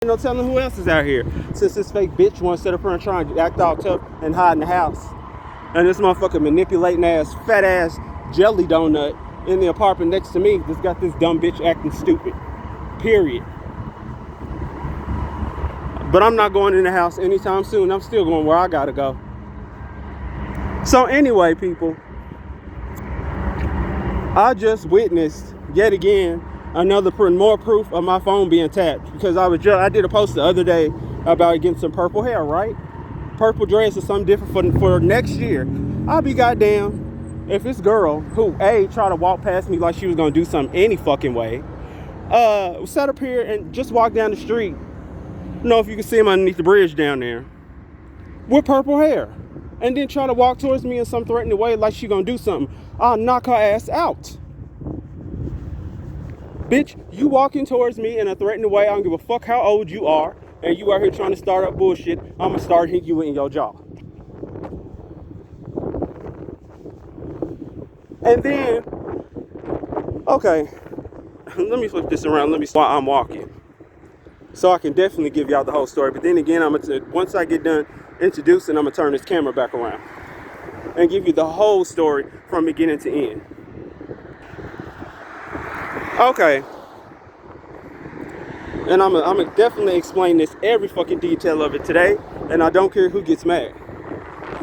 No telling who else is out here. Since this fake bitch wants to sit up here and try and act all tough and hide in the house. And this motherfucker manipulating ass, fat ass jelly donut in the apartment next to me just got this dumb bitch acting stupid. Period. But I'm not going in the house anytime soon. I'm still going where I gotta go. So anyway, people, I just witnessed yet again another more proof of my phone being tapped, because I did a post the other day about getting some purple hair, right? Purple dreads or something different for next year. I'll be goddamn if this girl who tried to walk past me like she was gonna do something any fucking way, sat up here and just walked down the street. I don't know if you can see him underneath the bridge down there with purple hair, and then try to walk towards me in some threatening way like she gonna do something. I'll knock her ass out. Bitch, you walking towards me in a threatening way, I don't give a fuck how old you are, and you out here trying to start up bullshit, I'm gonna start hitting you in your jaw. And then, okay, let me flip this around, while I'm walking. So I can definitely give y'all the whole story, but then again, once I get done introducing, I'm gonna turn this camera back around and give you the whole story from beginning to end. Okay, and I'm gonna definitely explain this, every fucking detail of it today, and I don't care who gets mad.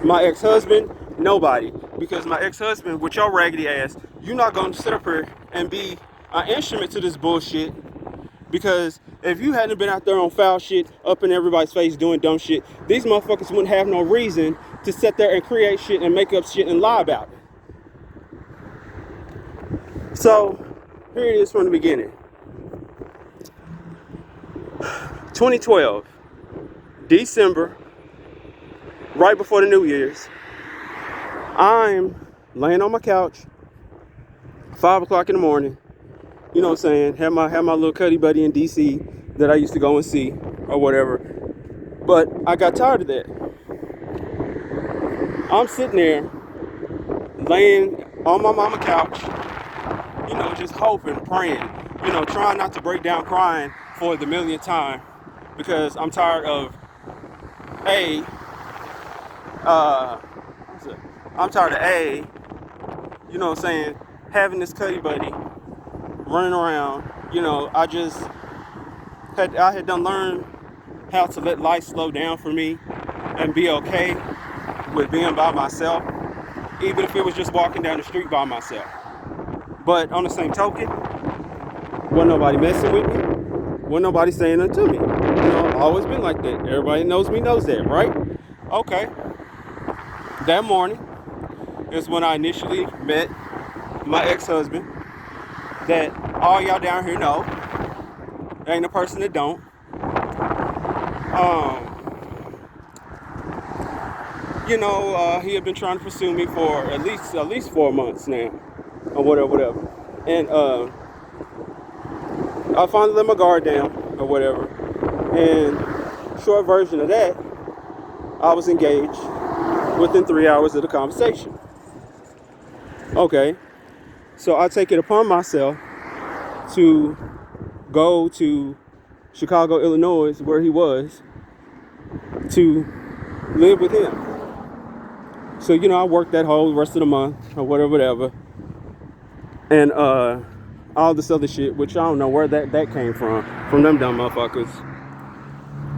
My ex-husband, nobody, because my ex-husband, with your raggedy ass, you're not gonna sit up here and be an instrument to this bullshit, because if you hadn't been out there on foul shit, up in everybody's face doing dumb shit, these motherfuckers wouldn't have no reason to sit there and create shit and make up shit and lie about it. So, here it is from the beginning. 2012, December, right before the New Year's, I'm laying on my couch, 5 o'clock in the morning, you know what I'm saying, have my little cuddy buddy in DC that I used to go and see, or whatever, but I got tired of that. I'm sitting there, laying on my mama couch, you know, just hoping, praying, you know, trying not to break down crying for the millionth time, because I'm tired of, you know what I'm saying, having this cuddy buddy running around. You know, I had done learned how to let life slow down for me and be okay with being by myself, even if it was just walking down the street by myself. But on the same token, wasn't nobody messing with me, wasn't nobody saying nothing to me. You know, I've always been like that. Everybody knows me, knows that, right? Okay. That morning is when I initially met my ex-husband, that all y'all down here know. There ain't a person that don't. You know, he had been trying to pursue me for at least 4 months now, or whatever. And I finally let my guard down, or whatever. And short version of that, I was engaged within 3 hours of the conversation. Okay, so I take it upon myself to go to Chicago, Illinois, where he was, to live with him. So, you know, I worked that whole rest of the month, or whatever. And all this other shit, which I don't know where that came from them dumb motherfuckers.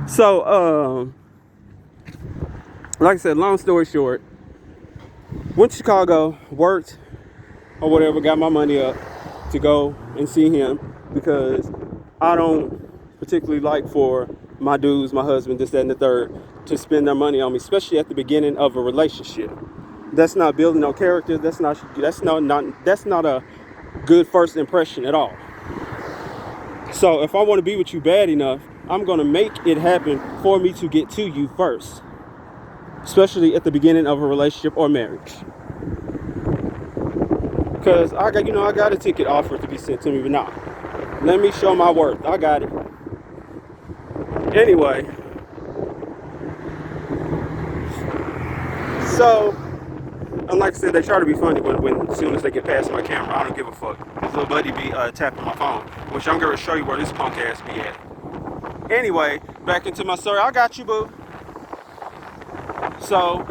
So, like I said, long story short, went to Chicago, worked, or whatever, got my money up to go and see him, because I don't particularly like for my dudes, my husband, this, that, and the third, to spend their money on me, especially at the beginning of a relationship. That's not building no character. That's not a good first impression at all. So if I want to be with you bad enough, I'm gonna make it happen for me to get to you first, especially at the beginning of a relationship or marriage. Because I got a ticket offer to be sent to me, but nah, let me show my worth. I got it. Anyway, so, and like I said, they try to be funny when as soon as they get past my camera. I don't give a fuck. This little buddy be tapping my phone, which I'm gonna show you where this punk ass be at. Anyway, back into my story. I got you, boo. So,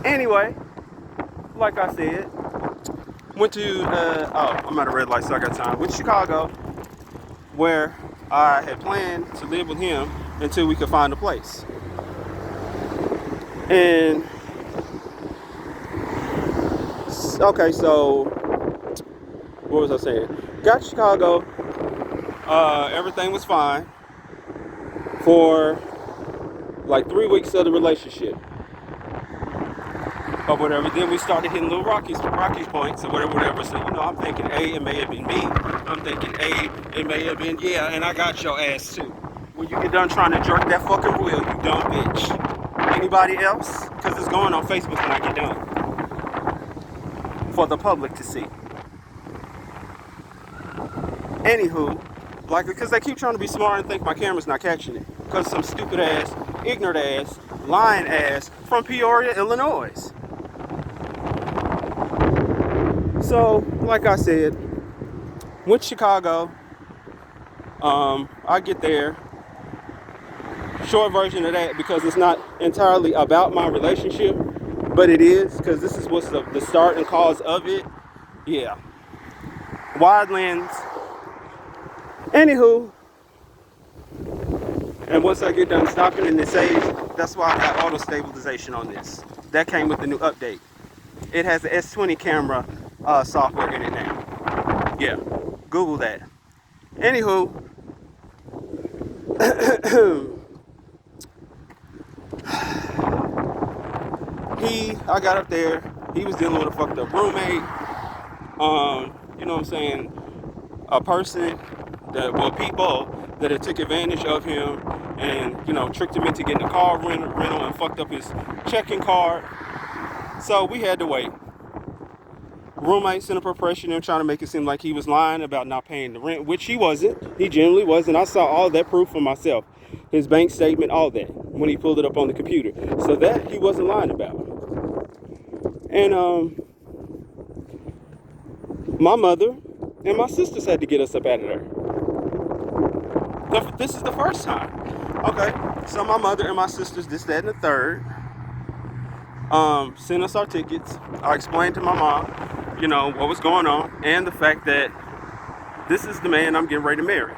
anyway, like I said, went to, I'm at a red light, so I got time. Went to Chicago, where I had planned to live with him until we could find a place. And, okay, so, what was I saying? Got to Chicago, everything was fine for like 3 weeks of the relationship. Or whatever. Then we started hitting little rocky points or whatever. So, I'm thinking, A, it may have been me. I'm thinking, A, it may have been, yeah, and I got your ass too. When you get done trying to jerk that fucking wheel, you dumb bitch. Anybody else? Because it's going on Facebook when I get done. For the public to see. Anywho, like, because they keep trying to be smart and think my camera's not catching it. Because some stupid ass, ignorant ass, lying ass from Peoria, Illinois. So, like I said, went to Chicago. I get there. Short version of that, because it's not entirely about my relationship, but it is, because this is what's the start and cause of it. Yeah. Wildlands. Anywho, and once I get done stopping and it saves, that's why I got auto stabilization on this. That came with the new update. It has the S20 camera software in it now. Yeah, Google that. Anywho, I got up there. He was dealing with a fucked up roommate. You know what I'm saying? A person people that had took advantage of him and, tricked him into getting a car rental and fucked up his checking card. So we had to wait. Roommate sent up a pressure him, trying to make it seem like he was lying about not paying the rent, which he wasn't. He genuinely wasn't. I saw all that proof for myself. His bank statement, all that, when he pulled it up on the computer. So that he wasn't lying about. And my mother and my sisters had to get us up out of there. This is the first time. Okay, so my mother and my sisters, this, that, and the third, sent us our tickets. I explained to my mom, what was going on, and the fact that this is the man I'm getting ready to marry.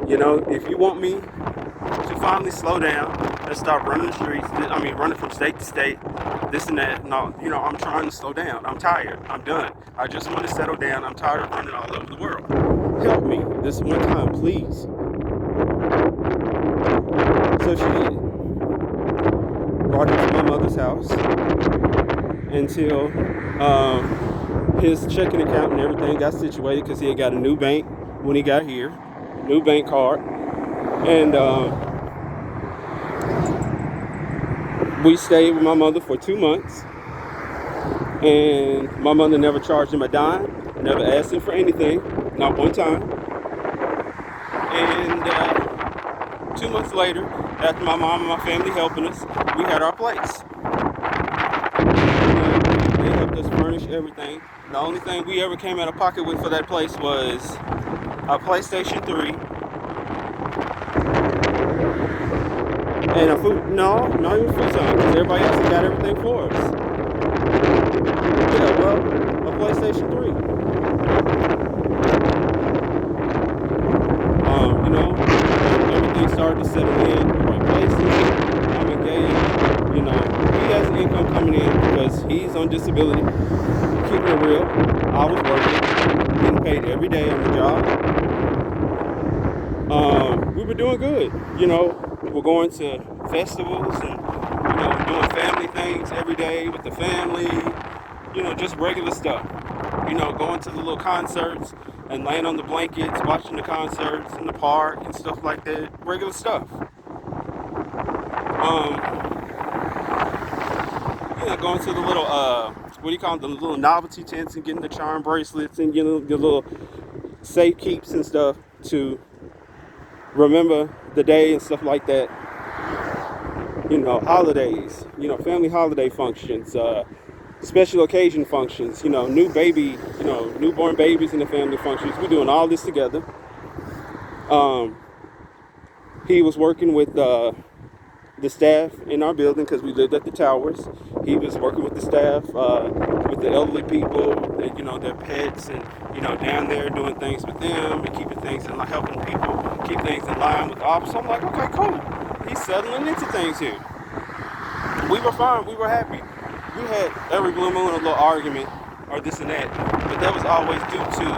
If you want me to finally slow down and stop running the streets, running from state to state, this and that, no, I'm trying to slow down. I'm tired. I'm done. I just want to settle down. I'm tired of running all over the world. Help me this one time, please. So she did. Brought him to my mother's house until his checking account and everything got situated, because he had got a new bank when he got here, new bank card, and we stayed with my mother for 2 months, and my mother never charged him a dime, never asked him for anything, not one time. And 2 months later, after my mom and my family helping us, we had our place. They helped us furnish everything. The only thing we ever came out of pocket with for that place was a PlayStation 3 and a food. No, not even futon, because everybody else has got everything for us. Yeah, well, a PlayStation 3. Everything started to settle in the right places. I'm engaged. He has income coming in because he's on disability. Keeping it real. I was working, getting paid every day on the job. We were doing good. We're going to festivals and, doing family things every day with the family. Just regular stuff. Going to the little concerts and laying on the blankets, watching the concerts in the park and stuff like that. Regular stuff. Going to the little, the little novelty tents and getting the charm bracelets and getting the little safe keeps and stuff to remember the day and stuff like that. Holidays, family holiday functions, special occasion functions, new baby, newborn babies in the family functions. We're doing all this together. He was working with the staff in our building because we lived at the towers. He was working with the staff, with the elderly people, their pets, and down there doing things with them and keeping things in like helping people keep things in line with the office. I'm like, okay, cool. He's settling into things here. We were fine. We were happy. We had every blue moon a little argument or this and that, but that was always due to,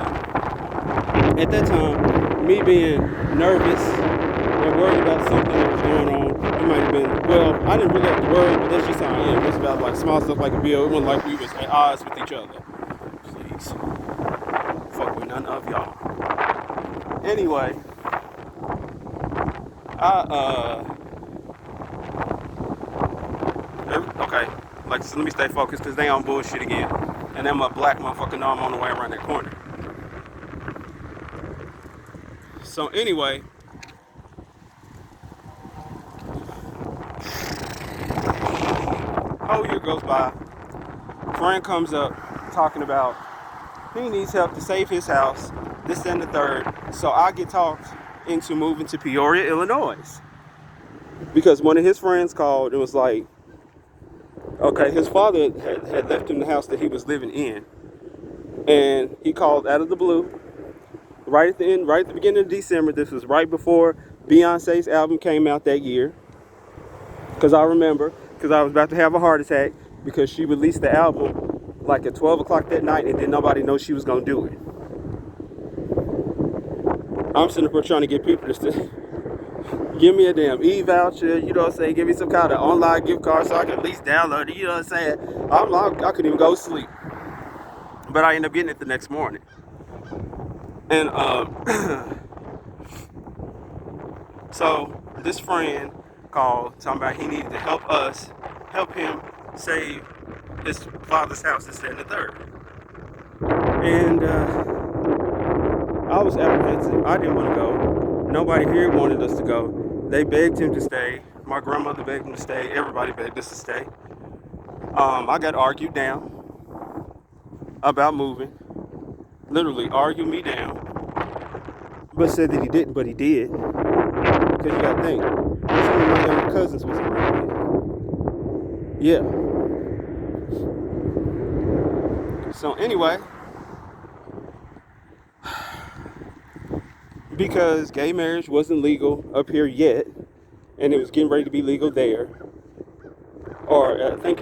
at that time, me being nervous and worried about something that was going on. It might have been, well, I didn't really have to worry, but that's just how I am. It's about like small stuff like a bill. It wasn't like we was at odds with each other. Please. Fuck with none of y'all. Anyway, okay, like, so let me stay focused because they on bullshit again. And them a black motherfucker know I'm on the way around that corner. So anyway, whole year goes by. Friend comes up talking about he needs help to save his house, this and the third. So I get talked into moving to Peoria, Illinois. Because one of his friends called and was like, okay, his father had left him the house that he was living in. And he called out of the blue, right at the beginning of December. This was right before Beyonce's album came out that year. Because I remember, because I was about to have a heart attack because she released the album like at 12 o'clock that night and then nobody knows she was going to do it. I'm sitting up here trying to get people to give me a damn e-voucher, give me some kind of online gift card so I can at least download it, I couldn't even go to sleep. But I ended up getting it the next morning. And so this friend called talking about he needed to help him save his father's house, this and the third. And I was apprehensive. I didn't want to go. Nobody here wanted us to go. They begged him to stay. My grandmother begged him to stay. Everybody begged us to stay. I got argued down about moving. Literally argued me down. But said that he didn't, but he did. Because you gotta think, some of my younger cousins was around here. Yeah. So anyway, because gay marriage wasn't legal up here yet, and it was getting ready to be legal there, or I think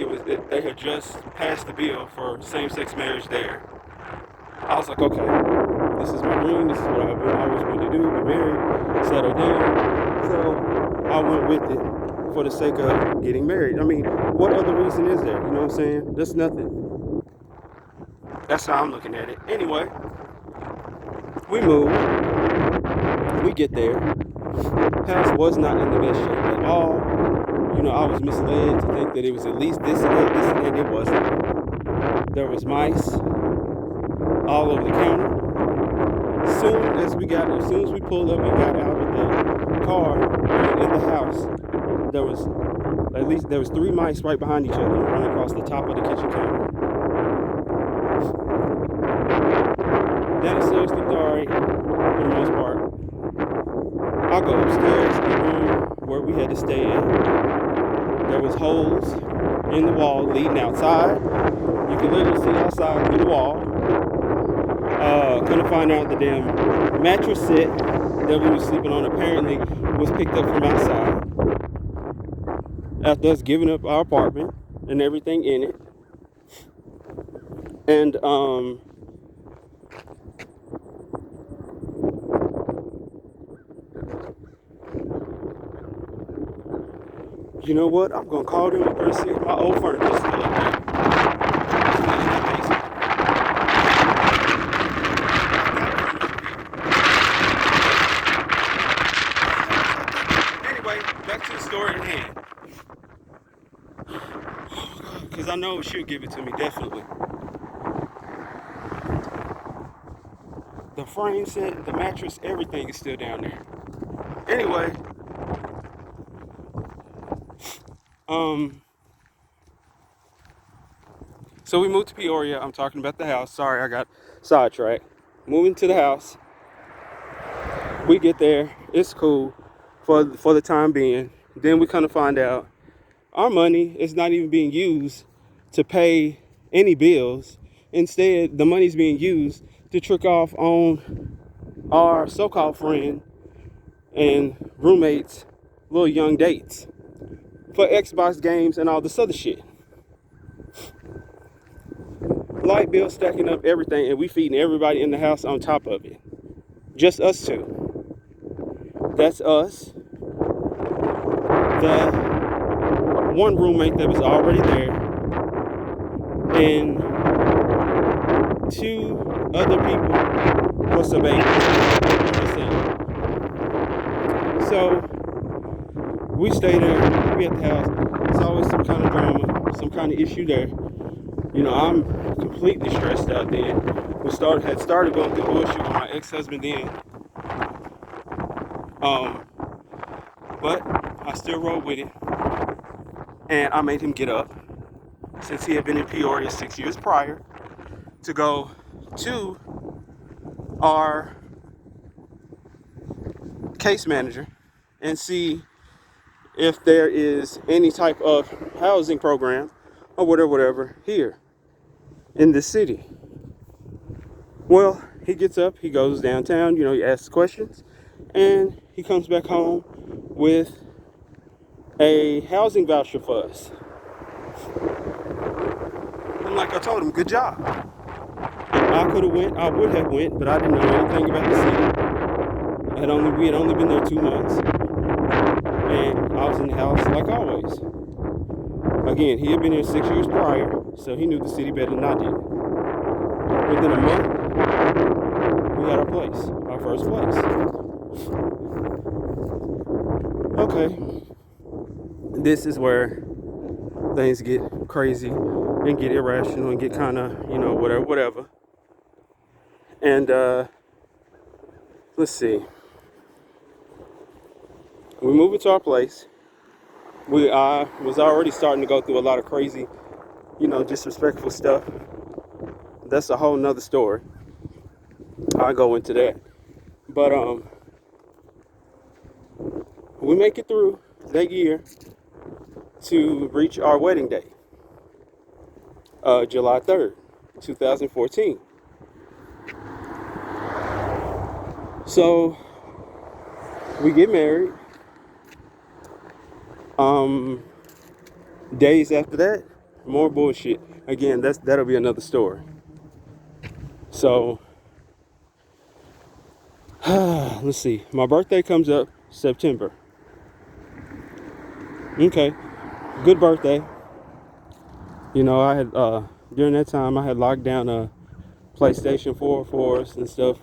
they had just passed the bill for same-sex marriage there. I was like, okay, this is my dream, this is what I've always wanted to do, be married, settle down. So I went with it for the sake of getting married. I mean, what other reason is there? You know what I'm saying? There's nothing. That's how I'm looking at it. Anyway, we moved. We get there. House was not in the best shape at all. I was misled to think that it was at least this and that. It wasn't. There was mice all over the counter. As soon as we pulled up and got out of the car in the house, there was 3 mice right behind each other running across the top of the kitchen counter. That seriously alright for the most part. I go upstairs to the room where we had to stay in. There was holes in the wall leading outside. You could literally see outside through the wall. Couldn't find out the damn mattress set that we were sleeping on apparently was picked up from outside. After us giving up our apartment and everything in it. And you know what? I'm gonna call them up and see if my old furniture is still up there. Anyway, back to the story at hand. Because I know she'll give it to me, definitely. The frame set, the mattress, everything is still down there. Anyway, so we moved to Peoria. I'm talking about the house. Sorry, I got sidetracked. Moving to the house. We get there. It's cool. for the time being. Then we kind of find out our money is not even being used to pay any bills. Instead, the money's being used to trick off on our so-called friend and roommates' little young dates for Xbox games and all this other shit. Light bill stacking up everything, and we feeding everybody in the house on top of it. Just us two. That's us, the one roommate that was already there, and two other people plus a baby. So we stay there, we at the house. It's always some kind of drama, some kind of issue there. You know, I'm completely stressed out then. We had started going through bullshit with my ex-husband then. But I still rode with it. And I made him get up, since he had been in Peoria 6 years prior, to go to our case manager and see if there is any type of housing program or whatever here in this city. Well, he gets up, he goes downtown, you know, he asks questions, and he comes back home with a housing voucher for us. And like I told him, good job. I would have went, but I didn't know anything about the city. We had only been there 2 months. And I was in the house like always. Again, he had been here 6 years prior, so he knew the city better than I did. Within a month, we had our first place. Okay. This is where things get crazy and get irrational and get kind of, you know, whatever. And let's see. We move into our place. I was already starting to go through a lot of crazy, you know, disrespectful stuff. That's a whole nother story. I'll go into that. But we make it through that year to reach our wedding day, July 3rd, 2014. So we get married. Days after that, more bullshit. Again, that'll be another story. So let's see. My birthday comes up September. Okay, good birthday. You know, I had during that time I had locked down a PlayStation 4 for us and stuff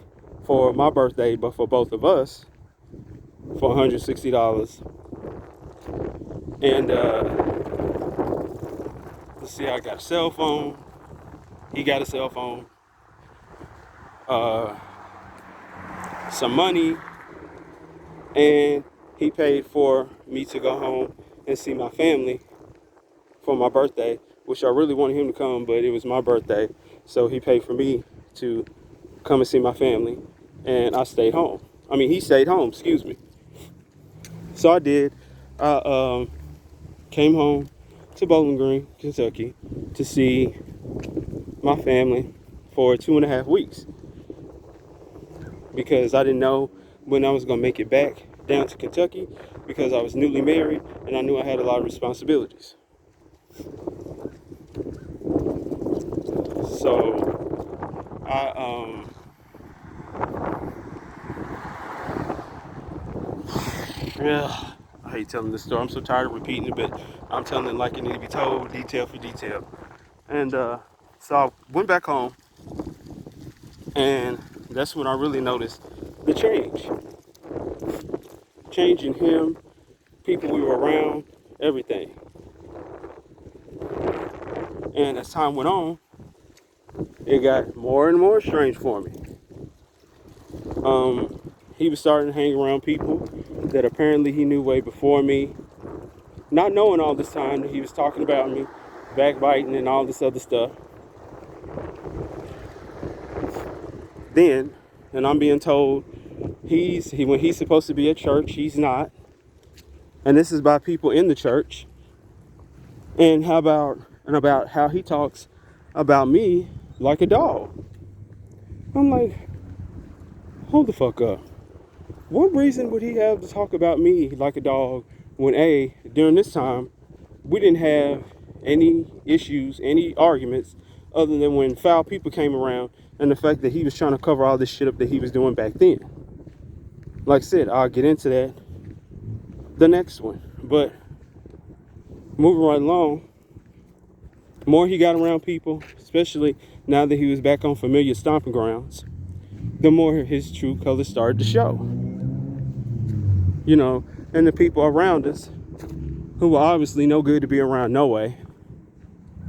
for my birthday, but for both of us for $160. And let's see, I got a cell phone. He got a cell phone. Some money, and he paid for me to go home and see my family for my birthday, which I really wanted him to come, but it was my birthday, so he paid for me to come and see my family, and I stayed home. I mean, he stayed home, excuse me. So I did. I came home to Bowling Green, Kentucky, to see my family for 2.5 weeks, because I didn't know when I was going to make it back down to Kentucky, because I was newly married and I knew I had a lot of responsibilities. So I hate telling this story. I'm so tired of repeating it, but I'm telling it like it needs to be told, detail for detail. And so I went back home, and that's when I really noticed the change. Change in him, people we were around, everything. And as time went on, it got more and more strange for me. He was starting to hang around people that apparently he knew way before me, not knowing all this time that he was talking about me, backbiting and all this other stuff. Then, and I'm being told when he's supposed to be at church, he's not. And this is by people in the church. And about how he talks about me like a dog. I'm like, hold the fuck up. What reason would he have to talk about me like a dog when during this time, we didn't have any issues, any arguments, other than when foul people came around and the fact that he was trying to cover all this shit up that he was doing back then. Like I said, I'll get into that the next one. But moving right along, the more he got around people, especially now that he was back on familiar stomping grounds, the more his true colors started to show. You know, and the people around us, who were obviously no good to be around no way,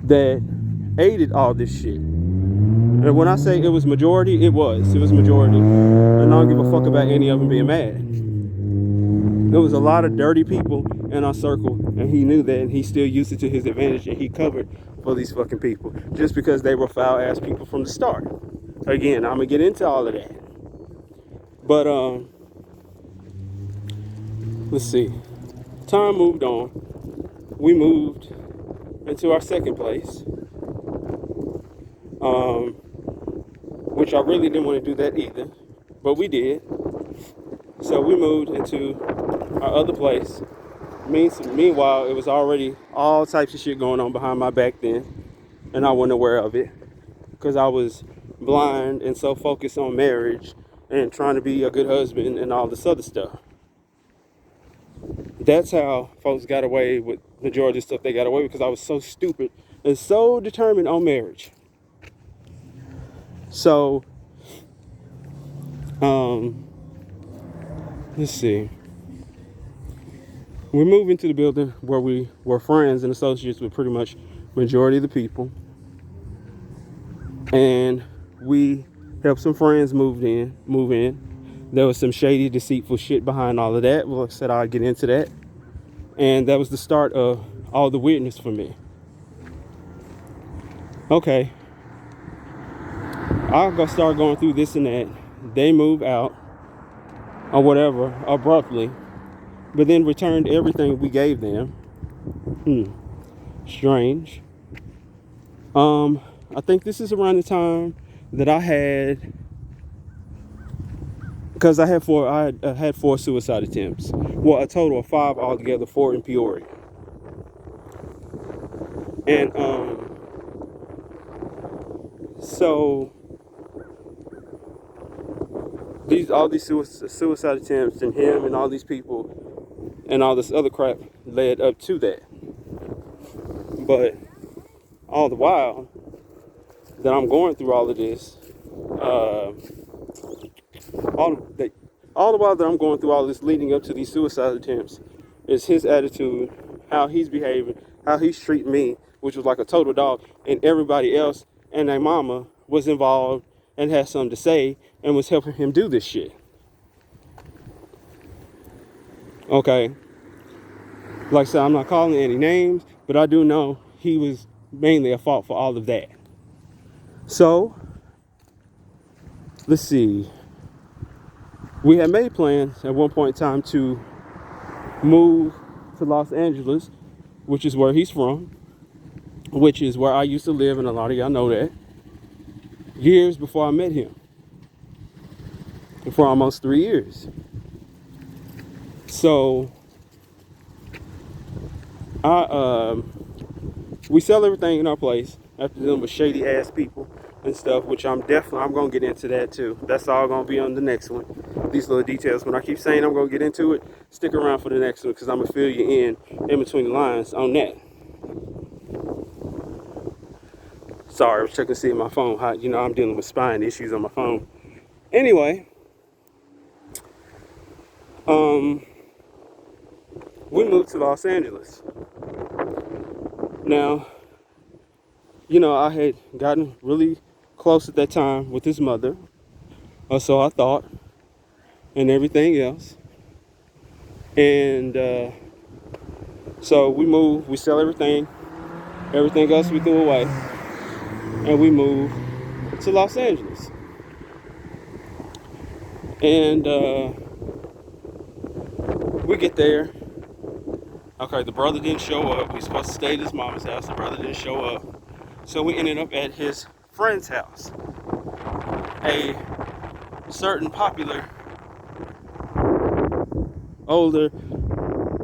that aided all this shit. And when I say it was majority, it was majority. And I don't give a fuck about any of them being mad. There was a lot of dirty people in our circle, and he knew that, and he still used it to his advantage, and he covered for these fucking people just because they were foul ass people from the start. Again, I'm gonna get into all of that. But let's see. Time moved on. We moved into our second place, which I really didn't want to do that either, but we did. So we moved into our other place. Meanwhile, it was already all types of shit going on behind my back then, and I wasn't aware of it because I was blind and so focused on marriage and trying to be a good husband and all this other stuff. That's how folks got away with the majority of stuff they got away with, because I was so stupid and so determined on marriage. So, let's see. We moved into the building where we were friends and associates with pretty much majority of the people. And we helped some friends move in. There was some shady, deceitful shit behind all of that. Well, like I said, I'll get into that. And that was the start of all the weirdness for me. Okay. I'll go start going through this and that. They move out or whatever abruptly, but then returned everything we gave them. Strange. I think this is around the time that I had, because I had four suicide attempts. Well, a total of 5 altogether, 4 in Peoria. And so all these suicide attempts and him and all these people and all this other crap led up to that. But all the while that I'm going through all of this, all the while that I'm going through all this leading up to these suicide attempts, is his attitude, how he's behaving, how he's treating me, which was like a total dog, and everybody else and their mama was involved and had something to say and was helping him do this shit. Okay. Like I said, I'm not calling any names, but I do know he was mainly at fault for all of that. So, let's see. We had made plans at one point in time to move to Los Angeles, which is where he's from, which is where I used to live, and a lot of y'all know that, years before I met him. For almost 3 years. So, we sell everything in our place after dealing with shady ass people and stuff, which I'm gonna get into that too. That's all gonna be on the next one. These little details. When I keep saying I'm gonna get into it, stick around for the next one, because I'm gonna fill you in between the lines on that. Sorry, I was checking to see my phone. I'm dealing with spine issues on my phone. Anyway, we moved to Los Angeles. Now, I had gotten really close at that time with his mother, or so I thought, and everything else. And so we moved, we sell everything else we threw away, and we moved to Los Angeles. And we get there, Okay, the brother didn't show up. We supposed to stay at his mama's house. The brother didn't show up. So we ended up at his friend's house. A certain popular, older,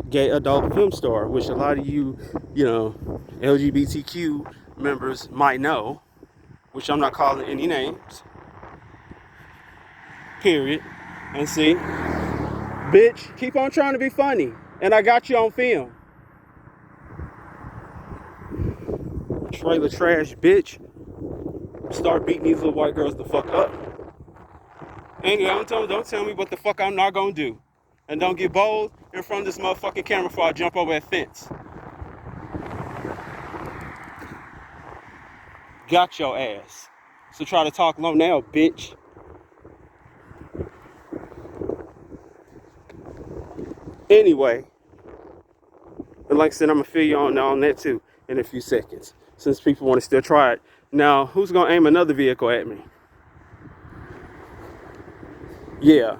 gay adult film star, which a lot of you, LGBTQ members might know, which I'm not calling any names. Period. And see, bitch, keep on trying to be funny. And I got you on film. Trailer trash, bitch. Start beating these little white girls the fuck up. Anyway, don't tell me what the fuck I'm not gonna do. And don't get bold in front of this motherfucking camera before I jump over that fence. Got your ass. So try to talk low now, bitch. Anyway, and like I said, I'm gonna fill you on that too in a few seconds, since people want to still try it. Now, who's gonna aim another vehicle at me? Yeah.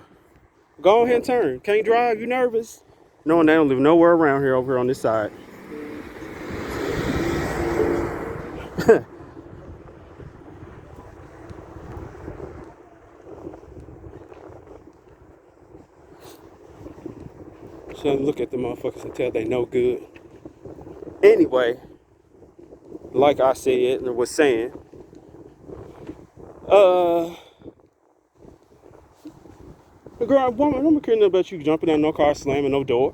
Go ahead and turn. Can't drive? You nervous? No, they don't live nowhere around here over here on this side. So look at the motherfuckers and tell they no good. Anyway, like I said and was saying, girl, woman, I don't care nothing about you jumping out no car, slamming no door.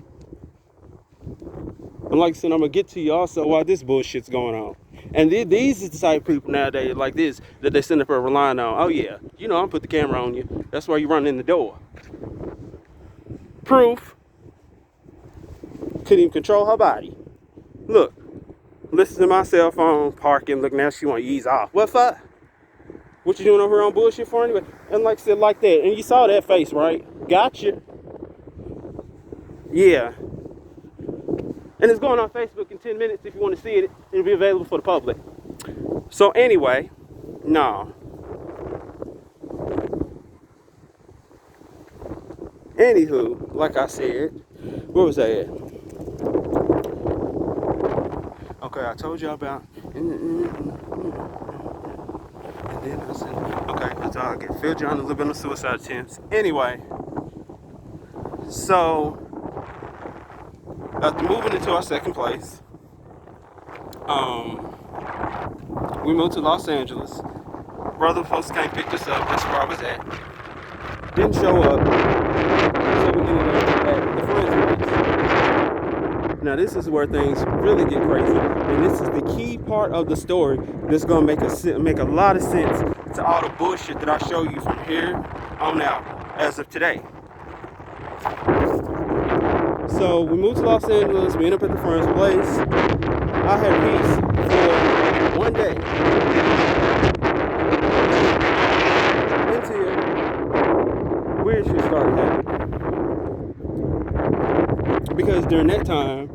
And like I said, I'm gonna get to you also while this bullshit's going on. And these is the type of people nowadays like this that they send up a relying on. Oh yeah, I'm gonna put the camera on you. That's why you run in the door. Proof. Couldn't even control her body. Look, listen to my cell phone, parking. Look, now she want to ease off. What fuck? What you doing over here on bullshit for anyway? And like I said, like that. And you saw that face, right? Gotcha. Yeah. And it's going on Facebook in 10 minutes if you want to see it. It'll be available for the public. So anyway, no. Anywho, like I said, where was I at? Okay, I told y'all about. And then I said, okay, that's all I get. Phil John, a little bit of suicide attempts. Anyway, so after moving into our second place, we moved to Los Angeles. Brother folks came picked us up. That's where I was at. Didn't show up, so we ended up at the friend's place. Now this is where things really get crazy, and this is the key part of the story that's gonna make a lot of sense to all the bullshit that I show you from here on out as of today. So we moved to Los Angeles. We ended up at the friend's place. I had peace for one day until weird shit started happening. Because during that time,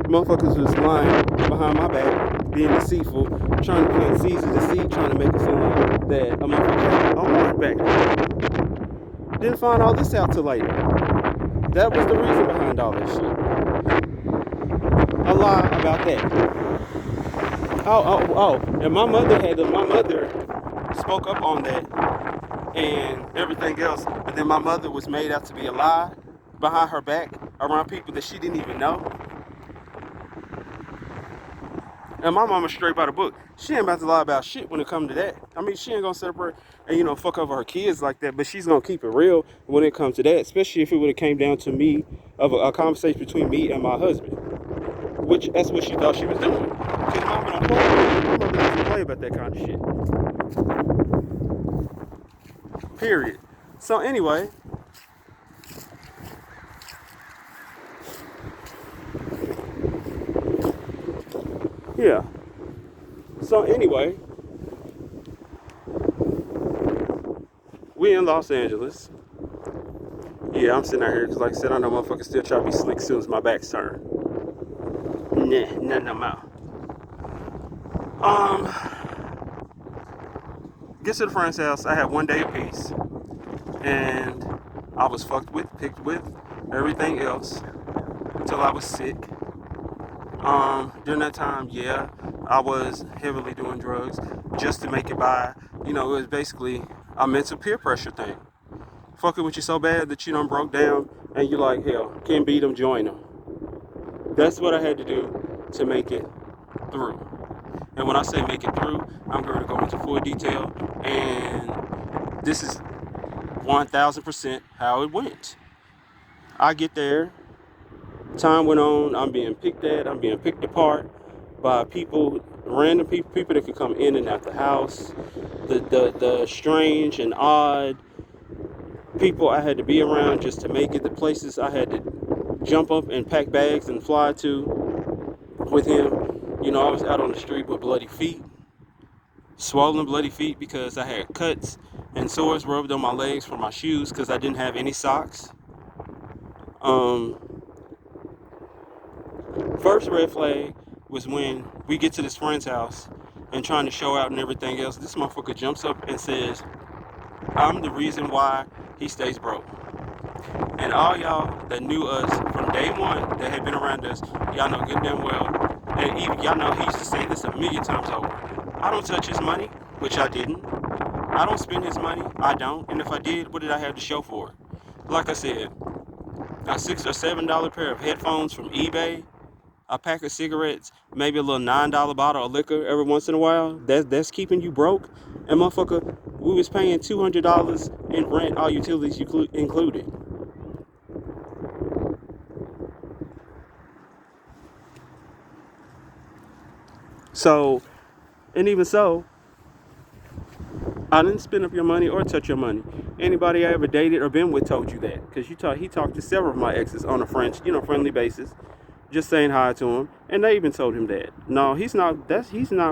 motherfuckers was lying behind my back, being deceitful, trying to plant seeds of deceit, trying to make it seem like that a motherfucker had a warrant back then. Didn't find all this out till later. That was the reason behind all that shit. A lie about that. Oh, and my mother spoke up on that and everything else, but then my mother was made out to be a lie behind her back around people that she didn't even know. And my mama straight by the book. She ain't about to lie about shit when it comes to that. I mean, she ain't gonna sit up her and fuck over her kids like that, but she's gonna keep it real when it comes to that, especially if it would have came down to me, of a conversation between me and my husband. Which, that's what she thought she was doing. Because mama don't play. My mother doesn't play about that kind of shit. Period. So anyway, yeah. So anyway, we in Los Angeles. Yeah, I'm sitting out here because, like I said, I know motherfuckers still try to be slick as soon as my back's turned. Nah, nothing no more. Get to the friend's house. I had one day apiece, and I was fucked with, picked with, everything else until I was sick. During that time, yeah, I was heavily doing drugs just to make it by. You know, it was basically a mental peer pressure thing. Fucking with you so bad that you done broke down and you're like, hell, can't beat them, join them. That's what I had to do to make it through. And when I say make it through, I'm going to go into full detail. And this is 1000% how it went. I get there, time went on, I'm being picked at, I'm being picked apart by people, random people that could come in and out the house, the strange and odd people I had to be around just to make it, the places I had to jump up and pack bags and fly to with him. You know, I was out on the street with bloody feet, swollen bloody feet because I had cuts and sores rubbed on my legs from my shoes because I didn't have any socks. First red flag was when we get to this friend's house and trying to show out and everything else. This motherfucker jumps up and says, I'm the reason why he stays broke. And all y'all that knew us from day one, that had been around us, y'all know good damn well, and even y'all know he used to say this a million times over. I don't touch his money, which I didn't. I don't spend his money, I don't. And if I did, what did I have to show for it? Like I said, a $6 or $7 pair of headphones from eBay, a pack of cigarettes, maybe a little $9 bottle of liquor every once in a while, that's keeping you broke. And motherfucker, we was paying $200 in rent, all utilities included. So, and even so, I didn't spend up your money or touch your money. Anybody I ever dated or been with told you that, because he talked to several of my exes on a friendly basis, just saying hi to him, and they even told him that. No, he's not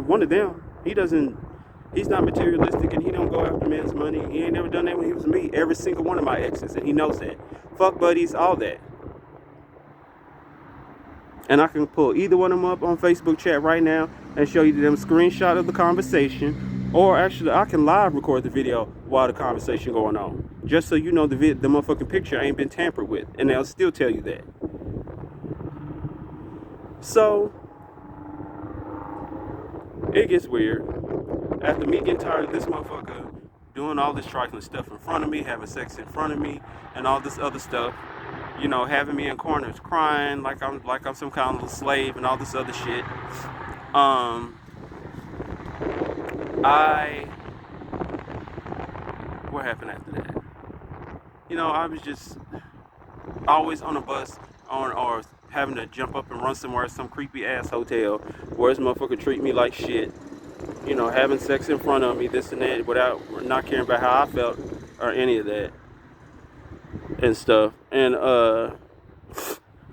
one of them. He's not materialistic, and he don't go after men's money. He ain't never done that when he was me. Every single one of my exes, and he knows that. Fuck buddies, all that. And I can pull either one of them up on Facebook chat right now and show you them screenshot of the conversation, or actually I can live record the video while the conversation going on, just so you know the motherfucking picture ain't been tampered with, and they'll still tell you that. So it gets weird. After me getting tired of this motherfucker doing all this trifling stuff in front of me, having sex in front of me, and all this other stuff, you know, having me in corners crying like I'm some kind of little slave and all this other shit. What happened after that? You know, I was just always on a bus or having to jump up and run somewhere, some creepy ass hotel where this motherfucker treat me like shit. You know, having sex in front of me, this and that, without not caring about how I felt or any of that and stuff. And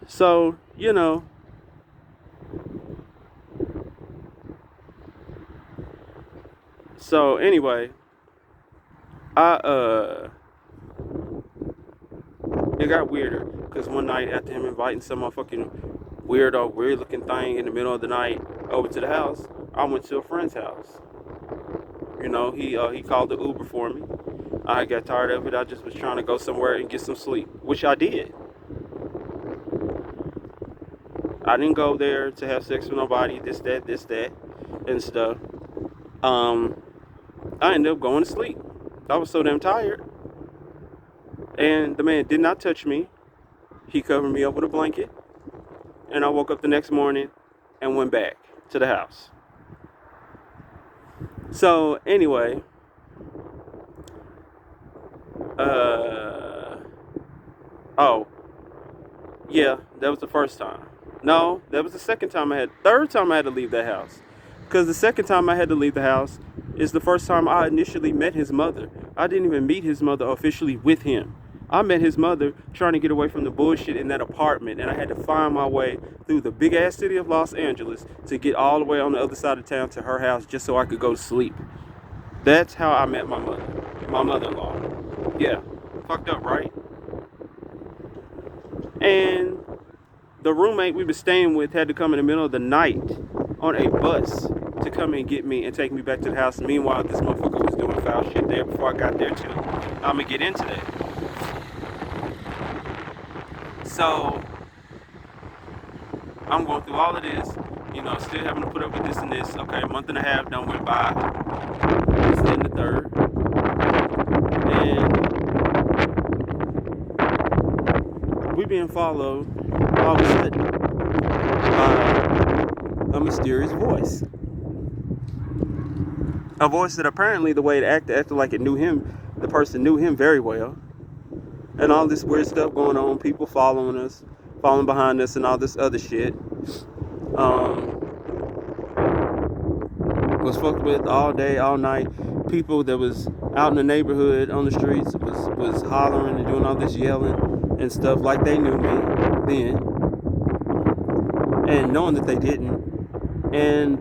so, you know, so anyway, it got weirder because one night after him inviting some motherfucking weird looking thing in the middle of the night over to the house, I went to a friend's house. You know, he called the Uber for me. I got tired of it. I just was trying to go somewhere and get some sleep, which I did. I didn't go there to have sex with nobody, this, that, and stuff. I ended up going to sleep. I was so damn tired. And the man did not touch me. He covered me up with a blanket. And I woke up the next morning and went back to the house. So, anyway, yeah, that was the first time. No, that was the second time third time I had to leave that house. Because the second time I had to leave the house is the first time I initially met his mother. I didn't even meet his mother officially with him. I met his mother trying to get away from the bullshit in that apartment, and I had to find my way through the big ass city of Los Angeles to get all the way on the other side of town to her house just so I could go to sleep. That's how I met my mother-in-law. Yeah, fucked up, right? And the roommate we were staying with had to come in the middle of the night on a bus to come and get me and take me back to the house. Meanwhile, this motherfucker was doing foul shit there before I got there too. I'm gonna get into that. So, I'm going through all of this, still having to put up with this and this. Okay, a month and a half done went by. This and the third. And we being followed all of a sudden by a mysterious voice. A voice that apparently the way it acted like it knew him. The person knew him very well. And all this weird stuff going on. People following us, following behind us, and all this other shit. Was fucked with all day, all night. People that was out in the neighborhood on the streets was hollering and doing all this yelling and stuff like they knew me then, and knowing that they didn't, and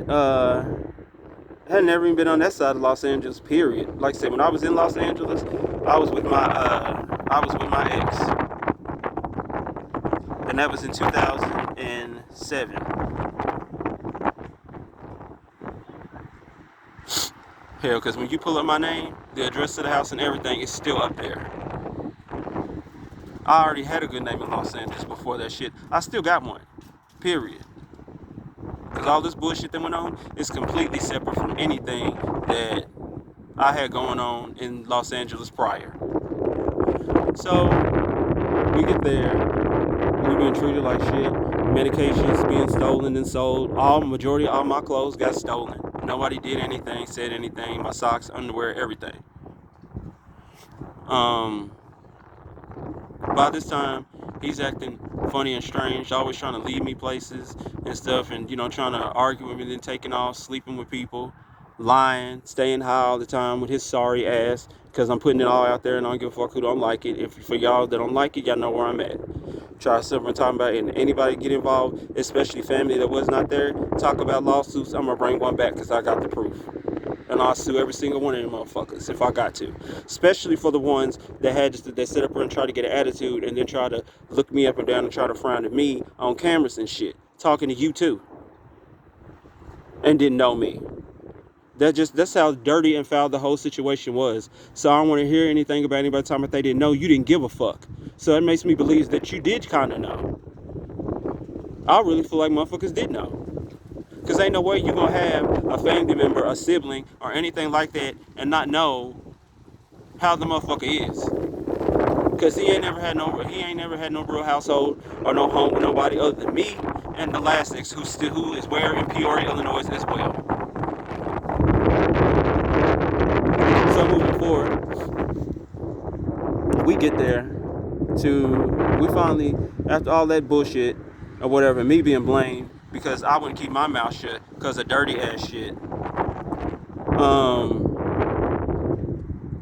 had never even been on that side of Los Angeles. Period. Like I said, when I was in Los Angeles, I was with my ex, and that was in 2007. Hell, because when you pull up my name, the address of the house and everything is still up there. I already had a good name in Los Angeles before that shit. I still got one. Period. Because all this bullshit that went on is completely separate from anything that I had going on in Los Angeles prior. So, we get there. We being treated like shit. Medications being stolen and sold. Majority of all my clothes got stolen. Nobody did anything, said anything. My socks, underwear, everything. By this time, he's acting funny and strange, always trying to lead me places and stuff, and trying to argue with me, then taking off, sleeping with people, lying, staying high all the time with his sorry ass, because I'm putting it all out there and I don't give a fuck who don't like it. If for y'all that don't like it, y'all know where I'm at. Try several times about it, and anybody get involved, especially family that was not there, talk about lawsuits, I'm gonna bring one back because I got the proof. And I'll sue every single one of them motherfuckers if I got to. Especially for the ones that sit up here and try to get an attitude and then try to look me up and down and try to frown at me on cameras and shit. Talking to you too. And didn't know me. That's how dirty and foul the whole situation was. So I don't want to hear anything about anybody talking about they didn't know. You didn't give a fuck. So it makes me believe that you did kind of know. I really feel like motherfuckers did know. Because ain't no way you gonna have a family member, a sibling, or anything like that and not know how the motherfucker is. Because he ain't never had no real household or no home with nobody other than me and the last ex who is where in Peoria, Illinois as well. So moving forward, we get there we finally, after all that bullshit or whatever, me being blamed because I wouldn't keep my mouth shut because of dirty ass shit.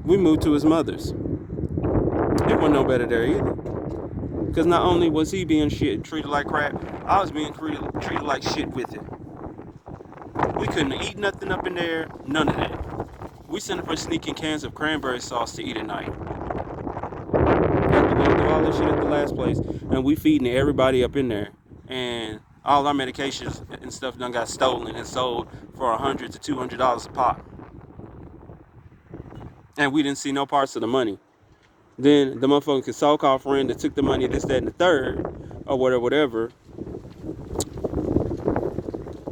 We moved to his mother's. It wasn't no better there either. Because not only was he being treated like crap, I was being treated like shit with it. We couldn't eat nothing up in there, none of that. We sent up for sneaking cans of cranberry sauce to eat at night. After going through all this shit at the last place, and we feeding everybody up in there. And all our medications and stuff done got stolen and sold for $100 to $200 a pop. And we didn't see no parts of the money. Then the motherfucking so-called friend that took the money, this, that, and the third, or whatever,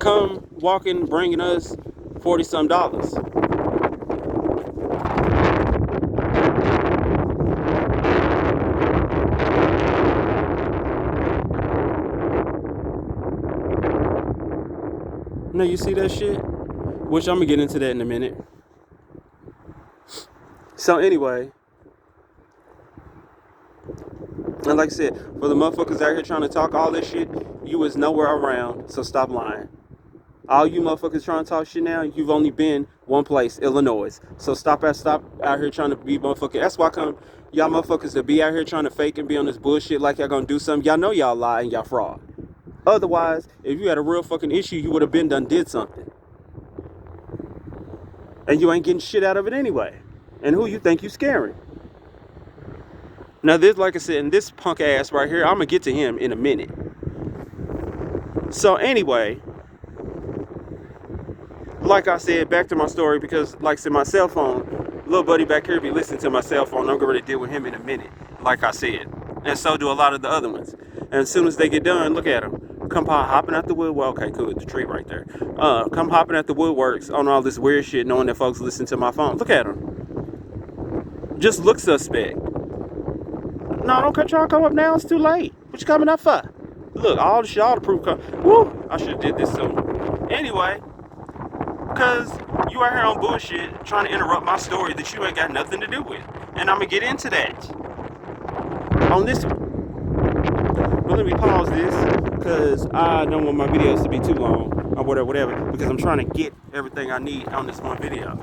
come walking, bringing us $40-some. Now you see that shit? Which I'm gonna get into that in a minute. So anyway, and like I said, for the motherfuckers out here trying to talk all this shit, you was nowhere around, so stop lying. All you motherfuckers trying to talk shit now, you've only been one place, Illinois. So stop out here trying to be motherfucking. That's why y'all motherfuckers that be out here trying to fake and be on this bullshit like y'all gonna do something. Y'all know y'all lie and y'all fraud. Otherwise, if you had a real fucking issue, you would have been did something. And you ain't getting shit out of it anyway. And who you think you scaring? Now this, like I said, and this punk ass right here, I'm gonna get to him in a minute. So anyway, like I said, back to my story, because like I said, my cell phone, little buddy back here be listening to my cell phone. I'm going to deal with him in a minute, like I said. And so do a lot of the other ones. And as soon as they get done, look at them. come hopping out the wood. Well, okay, cool, the tree right there. Come hopping at the woodworks on all this weird shit, knowing that folks listen to my phone. Look at him. Just look suspect. No, don't cut y'all come up now. It's too late. What you coming up for? Look, all the proof come. Woo! I should have did this soon. Anyway, because you out here on bullshit trying to interrupt my story that you ain't got nothing to do with. And I'm going to get into that on this one. But let me pause this because I don't want my videos to be too long or whatever, because I'm trying to get everything I need on this one video.